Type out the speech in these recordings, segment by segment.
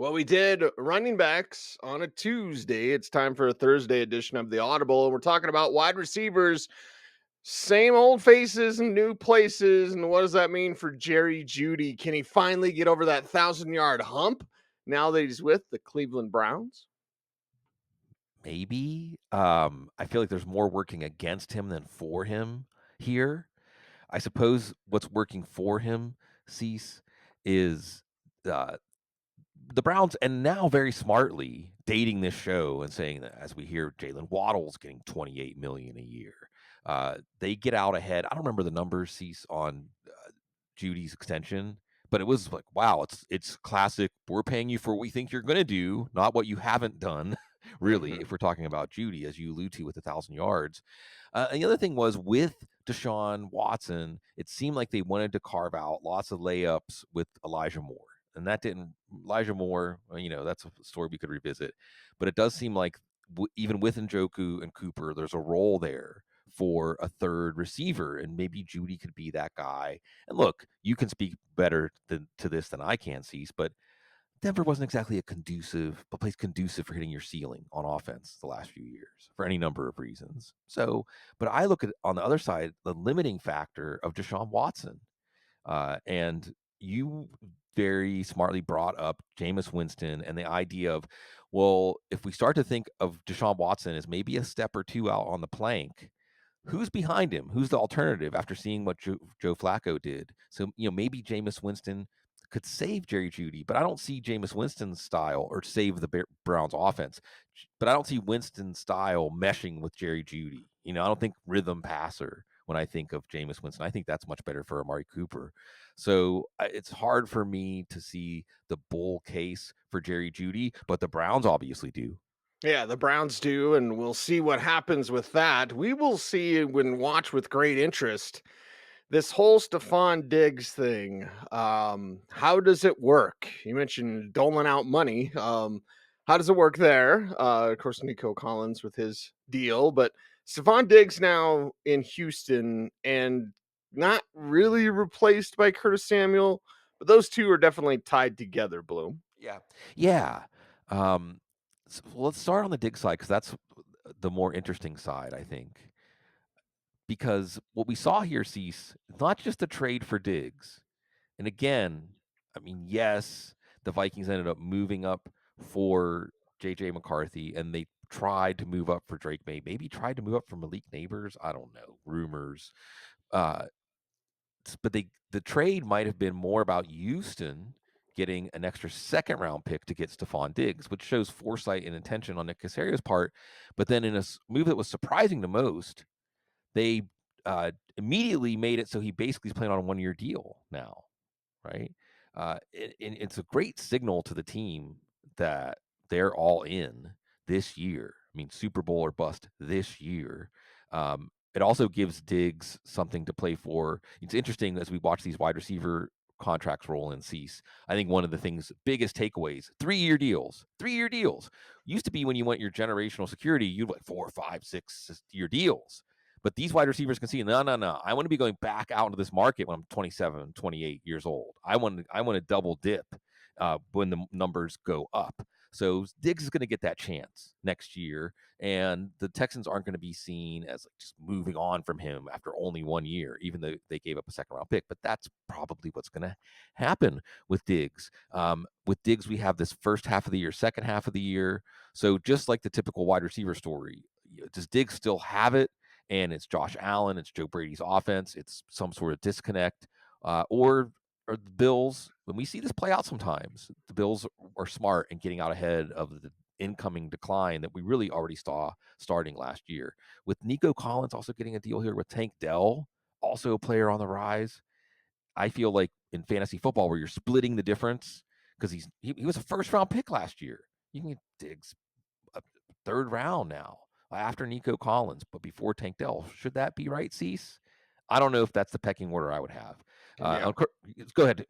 Well, we did running backs on a Tuesday. It's time for a Thursday edition of the Audible, and we're talking about wide receivers, same old faces and new places. And what does that mean for Jerry Jeudy? Can he finally get over that 1,000 yard hump now that he's with the Cleveland Browns? Maybe. I feel like there's more working against him than for him here. I suppose what's working for him, Cease, is uh, the Browns, and now very smartly dating this show and saying that as we hear Jalen Waddle's getting 28 million a year, they get out ahead. I don't remember the numbers, Cease, on Judy's extension, but it was like, wow, it's classic. We're paying you for what we think you're going to do, not what you haven't done. Really, Mhm. if we're talking about Judy, as you allude to with 1,000 yards. And the other thing was with Deshaun Watson, it seemed like they wanted to carve out lots of layups with Elijah Moore. And that didn't, Elijah Moore, well, that's a story we could revisit. But it does seem like even with Njoku and Cooper, there's a role there for a third receiver, and maybe Judy could be that guy. And look, you can speak better to this than I can, Cease, but Denver wasn't exactly a place conducive for hitting your ceiling on offense the last few years for any number of reasons. So, but I look at on the other side, the limiting factor of Deshaun Watson. And you very smartly brought up Jameis Winston and the idea of, well, if we start to think of Deshaun Watson as maybe a step or two out on the plank, who's behind him? Who's the alternative after seeing what Joe Flacco did? So, maybe Jameis Winston could save Jerry Jeudy, but I don't see Jameis Winston's style or save the Browns offense. But I don't see Winston's style meshing with Jerry Jeudy. I don't think rhythm passer when I think of Jameis Winston. I think that's much better for Amari Cooper. So it's hard for me to see the bull case for Jerry Jeudy, but the Browns obviously do. Yeah, the Browns do, and we'll see what happens with that. We will see and watch with great interest this whole Stefon Diggs thing. How does it work? You mentioned doling out money. How does it work there? Of course, Nico Collins with his deal, but Stefon Diggs now in Houston and not really replaced by Curtis Samuel, but those two are definitely tied together, Bloom. Yeah. Yeah. Um, let's start on the dig side because that's the more interesting side, I think. Because what we saw here, Cease, not just a trade for Diggs. And again, I mean, yes, the Vikings ended up moving up for JJ McCarthy and they tried to move up for Drake May, maybe tried to move up for Malik Neighbors. I don't know, rumors. Uh, but the trade might have been more about Houston getting an extra second round pick to get Stephon Diggs, which shows foresight and intention on Nick Caserio's part. But then in a move that was surprising to most, they immediately made it so he basically is playing on a 1 year deal now, right? It's a great signal to the team that they're all in this year. I mean, Super Bowl or bust this year. It also gives Diggs something to play for. It's interesting as we watch these wide receiver contracts roll and cease. I think one of the things, biggest takeaways, 3 year deals. 3 year deals used to be when you want your generational security, you'd like 4, 5, 6 year deals. But these wide receivers can see, no, no, no. I want to be going back out into this market when I'm 27, 28 years old. I want to double dip when the numbers go up. So Diggs is going to get that chance next year, and the Texans aren't going to be seen as like just moving on from him after only 1 year, even though they gave up a second round pick. But that's probably what's going to happen with Diggs. With Diggs, we have this first half of the year, second half of the year. So just like the typical wide receiver story, does Diggs still have it? And it's Josh Allen, it's Joe Brady's offense, it's some sort of disconnect, or the Bills. When we see this play out, sometimes the Bills are smart in getting out ahead of the incoming decline that we really already saw starting last year. With Nico Collins also getting a deal here with Tank Dell, also a player on the rise. I feel like in fantasy football where you're splitting the difference because he was a first round pick last year. You can get Diggs a third round now after Nico Collins, but before Tank Dell. Should that be right, Cease? I don't know if that's the pecking order I would have. Yeah. Go ahead,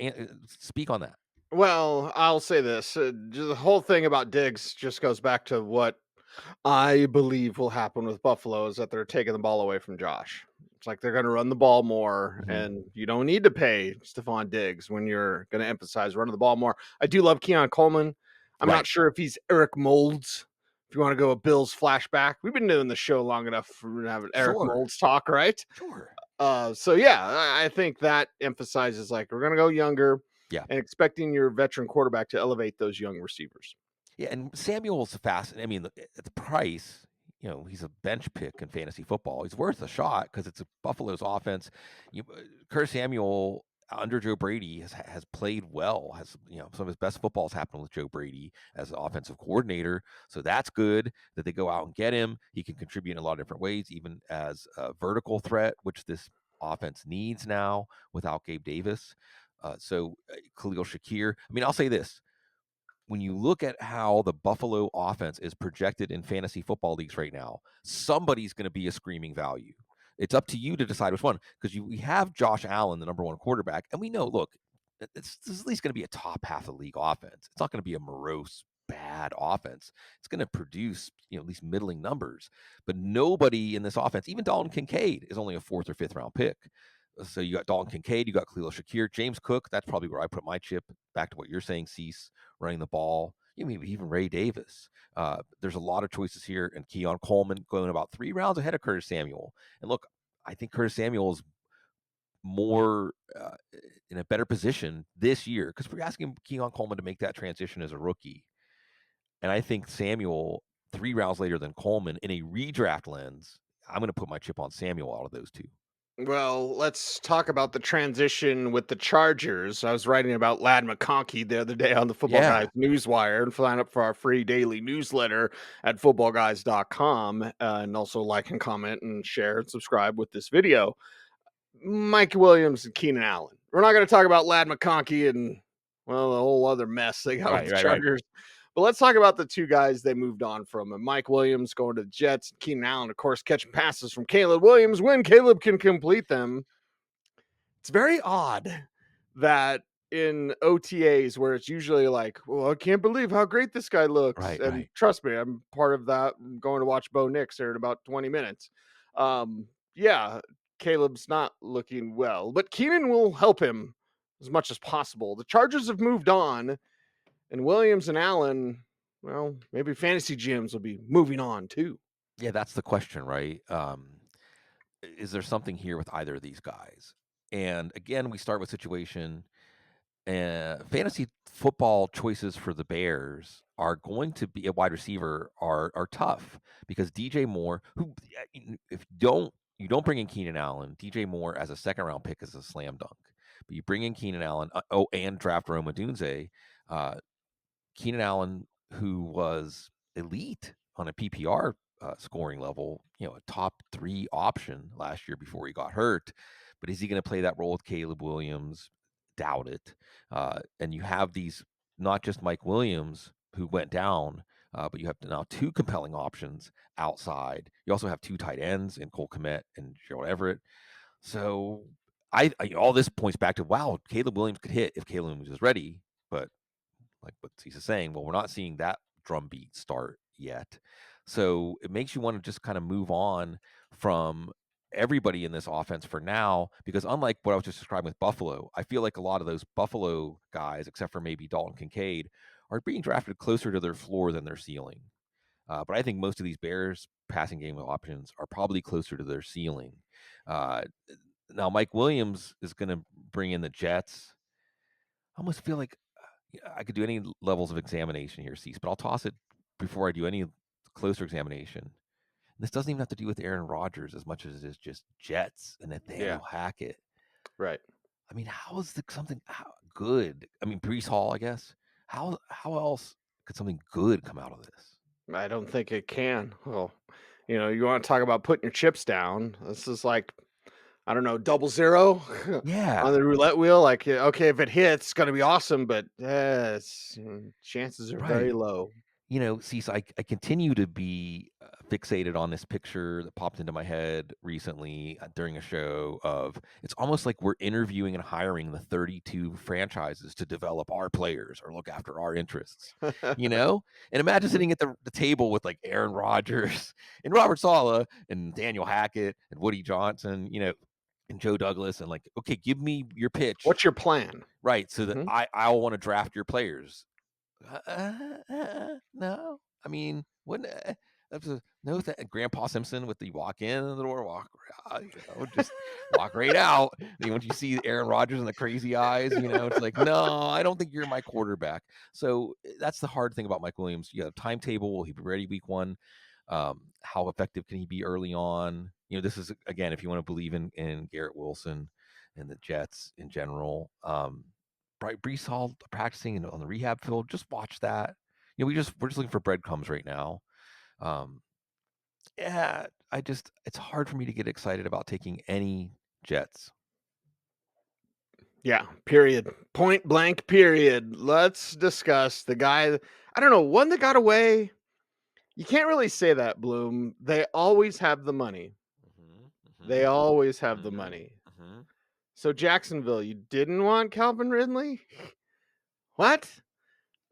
speak on that. Well, I'll say this: the whole thing about Diggs just goes back to what I believe will happen with Buffalo is that they're taking the ball away from Josh. It's like they're going to run the ball more, Mhm. and you don't need to pay Stephon Diggs when you're going to emphasize running the ball more. I do love Keon Coleman. I'm not Right. sure if he's Eric Moulds. If you want to go a Bills flashback, we've been doing the show long enough for having Eric Sure. Moulds talk, right? Sure. So yeah, I think that emphasizes like we're gonna go younger Yeah. and expecting your veteran quarterback to elevate those young receivers. Yeah, and Samuel's fast. I mean, at the price, he's a bench pick in fantasy football. He's worth a shot because it's a Buffalo's offense. Curtis Samuel under Joe Brady has played well. Has some of his best footballs happened with Joe Brady as an offensive coordinator. So that's good that they go out and get him. He can contribute in a lot of different ways, even as a vertical threat, which this offense needs now without Gabe Davis. Khalil Shakir. I mean, I'll say this: when you look at how the Buffalo offense is projected in fantasy football leagues right now, somebody's going to be a screaming value. It's up to you to decide which one because we have Josh Allen, the number one quarterback, and we know, look, this is at least going to be a top half of the league offense. It's not going to be a morose, bad offense. It's going to produce, at least middling numbers. But nobody in this offense, even Dalton Kincaid, is only a fourth or fifth round pick. So you got Dalton Kincaid, you got Khalil Shakir, James Cook. That's probably where I put my chip. Back to what you're saying, Cease, running the ball. Maybe even Ray Davis. There's a lot of choices here, and Keon Coleman going about 3 rounds ahead of Curtis Samuel. And look, I think Curtis Samuel is more in a better position this year because we're asking Keon Coleman to make that transition as a rookie. And I think Samuel, 3 rounds later than Coleman in a redraft lens, I'm going to put my chip on Samuel out of those two. Well, let's talk about the transition with the Chargers. I was writing about Lad McConkey the other day on the Football Guys Yeah. Newswire and sign up for our free daily newsletter at footballguys.com and also like and comment and share and subscribe with this video. Mike Williams and Keenan Allen. We're not going to talk about Lad McConkey and, well, the whole other mess they got with Right, the right, right. Chargers. But let's talk about the two guys they moved on from. And Mike Williams going to the Jets, and Keenan Allen, of course, catching passes from Caleb Williams when Caleb can complete them. It's very odd that in OTAs where it's usually like, well, I can't believe how great this guy looks. Right, And right. trust me, I'm part of that. I'm going to watch Bo Nix here in about 20 minutes. Yeah, Caleb's not looking well, but Keenan will help him as much as possible. The Chargers have moved on, and Williams and Allen, well, maybe fantasy gyms will be moving on too. Yeah, that's the question, right? Is there something here with either of these guys? And again, we start with situation. Fantasy football choices for the Bears are going to be a wide receiver are tough because DJ Moore, who if you don't bring in Keenan Allen, DJ Moore as a second round pick is a slam dunk. But you bring in Keenan Allen, and draft Rome Odunze, uh, Keenan Allen, who was elite on a PPR scoring level, a top 3 option last year before he got hurt. But is he going to play that role with Caleb Williams? Doubt it. And you have these, not just Mike Williams, who went down, but you have now 2 compelling options outside. You also have 2 tight ends in Cole Kmet and Gerald Everett. So all this points back to, wow, Caleb Williams could hit if Caleb Williams is ready. But like what he's saying, well, we're not seeing that drumbeat start yet. So it makes you want to just kind of move on from everybody in this offense for now, because unlike what I was just describing with Buffalo, I feel like a lot of those Buffalo guys, except for maybe Dalton Kincaid, are being drafted closer to their floor than their ceiling. But I think most of these Bears passing game options are probably closer to their ceiling. Uh, Now, Mike Williams is going to bring in the Jets. I almost feel like I could do any levels of examination here, Cease, but I'll toss it before I do any closer examination. This doesn't even have to do with Aaron Rodgers as much as it is just Jets and Yeah, Nathaniel Hackett. right. I mean, how is something good? I mean, Brees Hall, I guess. How else could something good come out of this? I don't think it can. Well, you want to talk about putting your chips down. This is like, I don't know, double zero on Yeah, the roulette wheel. Like, yeah, okay, if it hits, it's going to be awesome, but chances are very right. low. Cease, I continue to be fixated on this picture that popped into my head recently during a show of it's almost like we're interviewing and hiring the 32 franchises to develop our players or look after our interests, you know? And imagine sitting at the table with like Aaron Rodgers and Robert Sala and Daniel Hackett and Woody Johnson, and Joe Douglas and like, okay, give me your pitch. What's your plan? Right. So that Mhm. I'll want to draft your players. No. I mean, wouldn't that's a no Grandpa Simpson with the walk in the door, walk out, just walk right out. Once you see Aaron Rodgers and the crazy eyes, it's like, no, I don't think you're my quarterback. So that's the hard thing about Mike Williams. You got a timetable. Will he be ready week one? How effective can he be early on? This is again, if you want to believe in Garrett Wilson and the Jets in general. Brees Hall practicing on the rehab field. Just watch that. We're just looking for breadcrumbs right now. Um, yeah, it's hard for me to get excited about taking any Jets. Yeah, period. Point blank, period. Let's discuss the guy. I don't know, one that got away. You can't really say that, Bloom. They always have the money. They Mhm, always have the mhm, money. mhm, So, Jacksonville, you didn't want Calvin Ridley? What?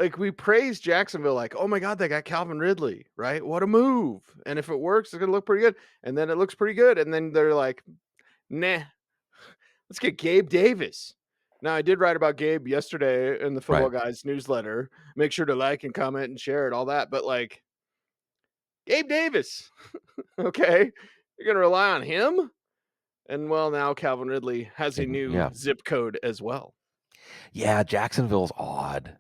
Like, we praised Jacksonville, like, oh my God, they got Calvin Ridley, right? What a move. And if it works, it's going to look pretty good. And then it looks pretty good. And then they're like, nah, let's get Gabe Davis. Now, I did write about Gabe yesterday in the Football right. Guys newsletter. Make sure to like and comment and share it, all that. But like, Gabe Davis, okay, you're gonna rely on him. And well, now Calvin Ridley has a And new yeah. zip code as well. Yeah, Jacksonville's odd.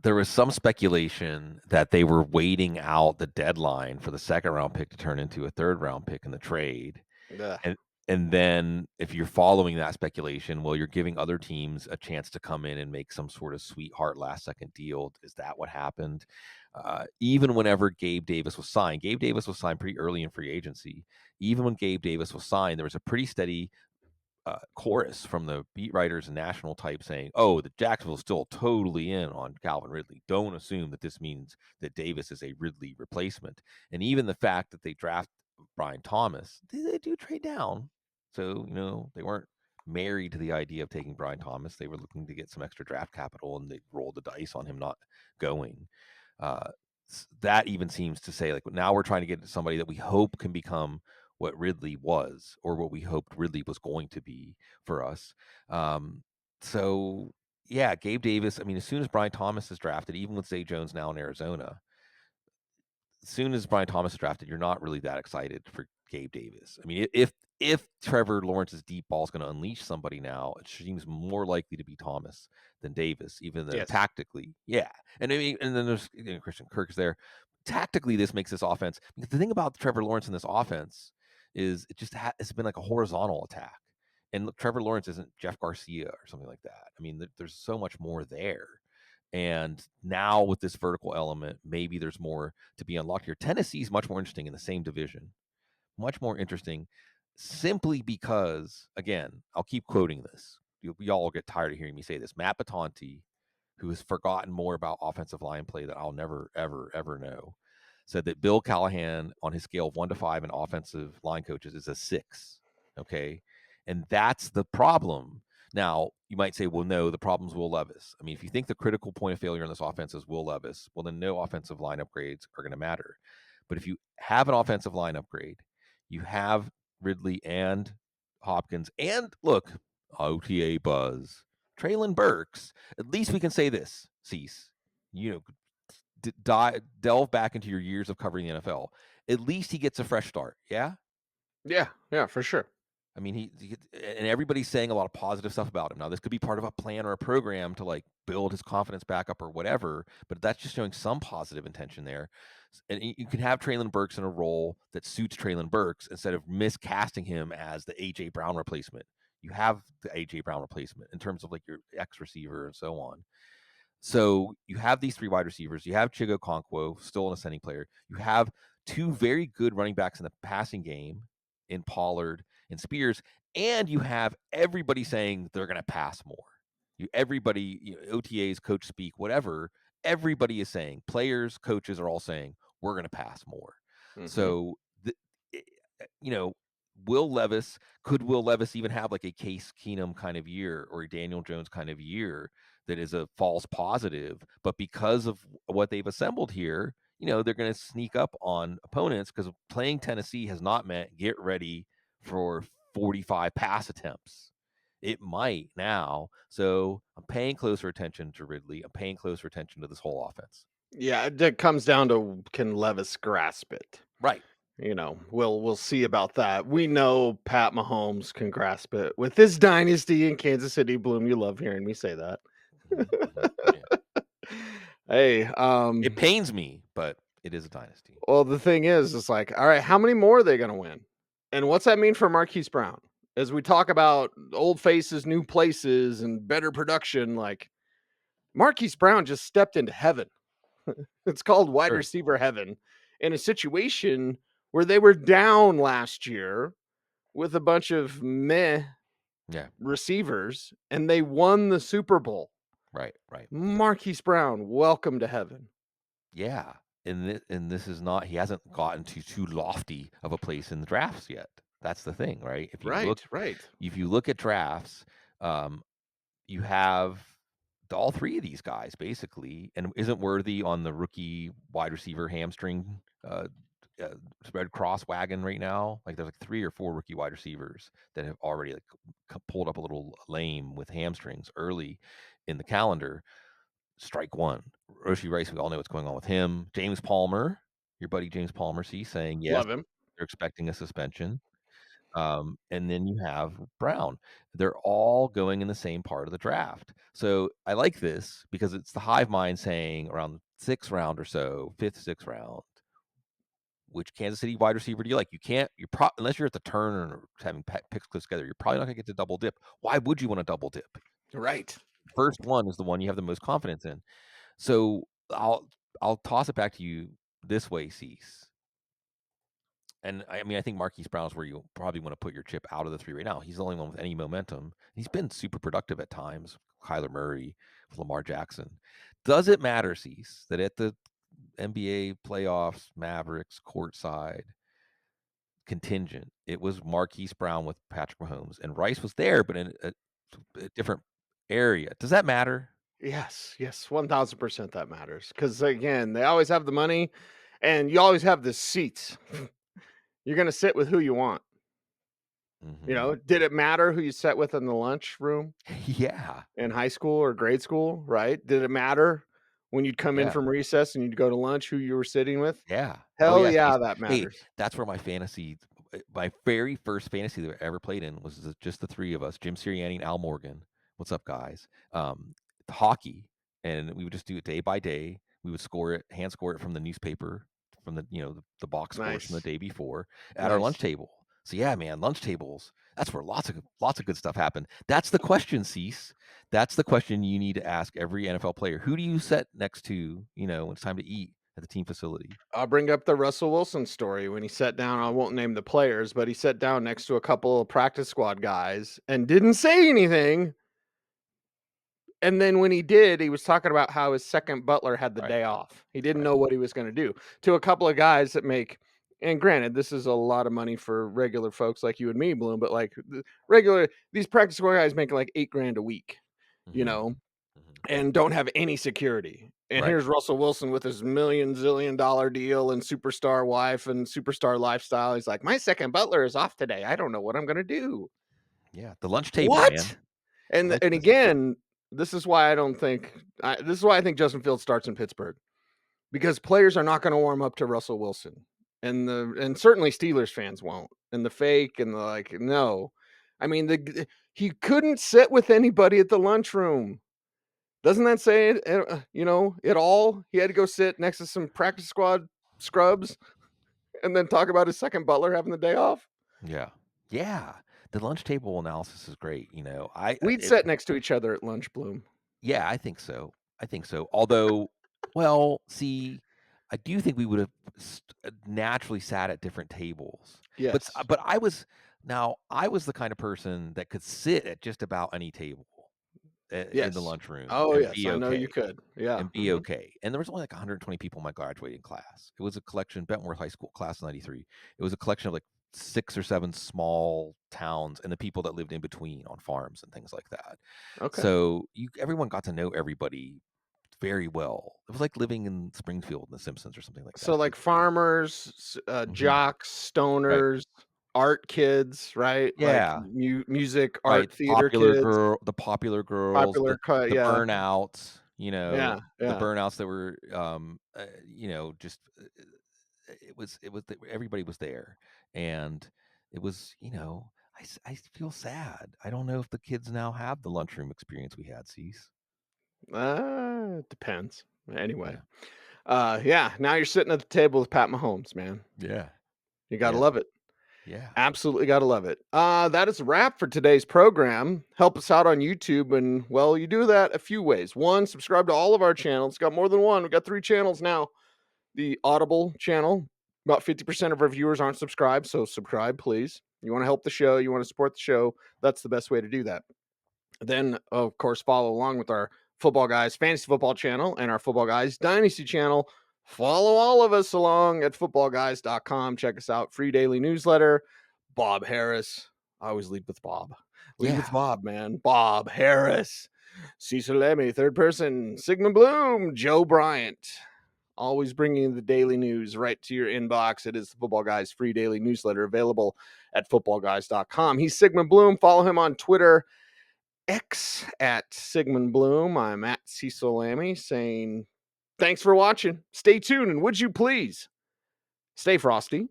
There was some speculation that they were waiting out the deadline for the second round pick to turn into a third round pick in the trade. Ugh. And then if you're following that speculation, well, you're giving other teams a chance to come in and make some sort of sweetheart last second deal. Is that what happened? Even whenever Gabe Davis was signed pretty early in free agency. Even when Gabe Davis was signed, there was a pretty steady chorus from the beat writers and national type saying, "Oh, the Jacksonville's still totally in on Calvin Ridley. Don't assume that this means that Davis is a Ridley replacement." And even the fact that they draft Brian Thomas, they do trade down. So they weren't married to the idea of taking Brian Thomas. They were looking to get some extra draft capital, and they rolled the dice on him not going. Uh, that even seems to say like now we're trying to get somebody that we hope can become what Ridley was or what we hoped Ridley was going to be for us. Um, so yeah, Gabe Davis. I mean, as soon as Brian Thomas is drafted, even with Zay Jones now in Arizona, as soon as Brian Thomas is drafted, you're not really that excited for Gabe Davis. I mean, if Trevor Lawrence's deep ball is going to unleash somebody now, it seems more likely to be Thomas than Davis, even though Yes. tactically, yeah. And I mean, and then there's Christian Kirk is there. Tactically, this makes this offense. Because the thing about Trevor Lawrence in this offense is it just it's been like a horizontal attack. And look, Trevor Lawrence isn't Jeff Garcia or something like that. I mean, there's so much more there. And now with this vertical element, maybe there's more to be unlocked here. Tennessee's much more interesting in the same division, much more interesting simply because, again, I'll keep quoting this. We all get tired of hearing me say this. Matt Batanti, who has forgotten more about offensive line play that I'll never, ever, ever know, said that Bill Callahan, on his scale of 1 to 5 in offensive line coaches, is a 6. Okay. And that's the problem. Now, you might say, well, no, the problem's Will Levis. I mean, if you think the critical point of failure in this offense is Will Levis, well, then no offensive line upgrades are going to matter. But if you have an offensive line upgrade, you have Ridley and Hopkins, and look, OTA buzz, Traylon Burks. At least we can say this, Cease. You know, delve back into your years of covering the NFL. At least he gets a fresh start. Yeah. Yeah. Yeah, for sure. I mean, and everybody's saying a lot of positive stuff about him. Now, this could be part of a plan or a program to like build his confidence back up or whatever, but that's just showing some positive intention there. And you can have Traylon Burks in a role that suits Traylon Burks instead of miscasting him as the AJ Brown replacement. You have the AJ Brown replacement in terms of like your X receiver and so on. So you have these 3 wide receivers. You have Chigo Okonkwo, still an ascending player. You have 2 very good running backs in the passing game in Pollard and Spears, and you have everybody saying they're going to pass more. Everybody, OTAs, coach speak, whatever. Everybody is saying, players, coaches are all saying we're going to pass more. Hmm. So, eh, you know, could Will Levis even have like a Case Keenum kind of year or a Daniel Jones kind of year that is a false positive? But because of what they've assembled here, they're going to sneak up on opponents because playing Tennessee has not meant get ready for 45 pass attempts. It might now. So I'm paying closer attention to Ridley. I'm paying closer attention to this whole offense. Yeah, it comes down to can Levis grasp it? Right. We'll see about that. We know Pat Mahomes can grasp it with his dynasty in Kansas City. Bloom, you love hearing me say that. Yeah. Hey, It pains me, but it is a dynasty. well, the thing is, it's like, all right, how many more are they going to win? And what's that mean for Marquise Brown? As we talk about old faces, new places, and better production, like Marquise Brown just stepped into heaven. It's called wide Sure. receiver heaven in a situation where they were down last year with a bunch of meh Yeah. receivers and they won the Super Bowl. Right. Right. Marquise Brown, welcome to heaven. Yeah. And this is not, he hasn't gotten to too lofty of a place in the drafts yet. That's the thing, right? Right, right. If you look at drafts, um, you have all three of these guys basically, and isn't Worthy on the rookie wide receiver hamstring uh, Red Cross wagon right now? Like there's like 3 or 4 rookie wide receivers that have already like pulled up a little lame with hamstrings early in the calendar. Strike one. Roshi Rice, we all know what's going on with him. James Palmer, your buddy James Palmer, saying yes, Love him. they're expecting a suspension. And then you have Brown. They're all going in the same part of the draft. So I like this because it's the hive mind saying around the 6th round or so, 5th, 6th round, which Kansas City wide receiver do you like? You can't, unless you're at the turn or having picks close together, you're probably not going to get to double dip. Why would you want to double dip? Right. First one is the one you have the most confidence in. So I'll toss it back to you this way, Cease. And I mean, I think Marquise Brown is where you probably want to put your chip out of the 3 right now. He's the only one with any momentum. He's been super productive at times. Kyler Murray, with Lamar Jackson. Does it matter, Cease, that at the NBA playoffs, Mavericks, courtside, contingent, it was Marquise Brown with Patrick Mahomes, and Rice was there, but in a different area. Does that matter? Yes, yes, 1000% that matters. Because again, they always have the money and you always have the seats. You're going to sit with who you want. Hmm. Did it matter who you sat with in the lunch room Yeah, in high school or grade school, right? Did it matter when you'd come in yeah. from recess and you'd go to lunch who you were sitting with? Yeah. Oh, Hell yes, he's yeah, that hey, matters. that's where my very first fantasy that I ever played in was just the 3 of us, Jim Sirianni and Al Morgan. What's up, guys? Hockey, and we would just do it day by day. We would score it, hand score it from the newspaper, from the box scores from the Nice, day before at our lunch nice. table. So, yeah, man, lunch tables, that's where lots of good stuff happened. That's the question, Cease. That's the question you need to ask every NFL player. Who do you sit next to, when it's time to eat at the team facility? I'll bring up the Russell Wilson story when he sat down. I won't name the players, but he sat down next to a couple of practice squad guys and didn't say anything. And then when he did, he was talking about how his second butler had the Right, day off. He didn't right. know what he was going to do. To a couple of guys that make, and granted, this is a lot of money for regular folks like you and me, Bloom, but like these practice squad guys making like 8 grand a week, you Mhm, know, mhm. and don't have any security. And Right. here's Russell Wilson with his million zillion dollar deal and superstar wife and superstar lifestyle. He's like, my second butler is off today. I don't know what I'm going to do. Yeah, the lunch table, man. What? And Lunch and is again, this is why I don't think this is why I think Justin Fields starts in Pittsburgh because players are not going to warm up to Russell Wilson, and certainly Steelers fans won't. And the fake and the like, no, I mean he couldn't sit with anybody at the lunchroom. Doesn't that say it? It all? He had to go sit next to some practice squad scrubs and then talk about his second butler having the day off. yeah. Yeah. The lunch table analysis is great, I We'd it sit next to each other at lunch, Bloom. yeah, I think so. I think so. Although, well, see, I do think we would have naturally sat at different tables. Yes. But I was the kind of person that could sit at just about any table in the Yes. lunchroom Oh, and yes, be I know you okay. could. Yeah, And be mhm. okay. And there was only like 120 people in my graduating class. It was a collection, Bentworth High School, class of 93. It was a collection of like 6 or 7 small towns and the people that lived in between on farms and things like that. Okay. So everyone got to know everybody very well. It was like living in Springfield in The Simpsons or something like So, that. like, farmers, Mhm. jocks, Right. stoners. art kids, right? Like Yeah, music, right, art, theater kids, the popular girls, popular cut. the Yeah, burnouts, yeah, the yeah. burnouts that were, just, it was everybody was there, and it was, I feel sad. I don't know if the kids now have the lunchroom experience we had, Cease. It depends. Anyway, Yeah. yeah. Now you're sitting at the table with Pat Mahomes, man. Yeah. You gotta Yeah. love it. Yeah. Absolutely gotta love it. That is a wrap for today's program. Help us out on YouTube, and well, you do that a few ways. One, subscribe to all of our channels. Got more than one. We got 3 channels now. The Audible channel. About 50% of our viewers aren't subscribed, so subscribe, please. You want to help the show, you want to support the show. That's the best way to do that. Then, of course, follow along with our Football Guys Fantasy Football channel and our Football Guys Dynasty channel. Follow all of us along at footballguys.com. Check us out. Free daily newsletter. Bob Harris. I always lead with Bob. Lead with Yeah. Bob, man. Bob Harris. Cecil Lammey, third person. Sigmund Bloom. Joe Bryant. Always bringing the daily news right to your inbox. It is the Football Guys free daily newsletter available at footballguys.com. He's Sigmund Bloom. Follow him on Twitter X at Sigmund Bloom. I'm at Cecil Lammey saying thanks for watching. Stay tuned, and would you please stay frosty.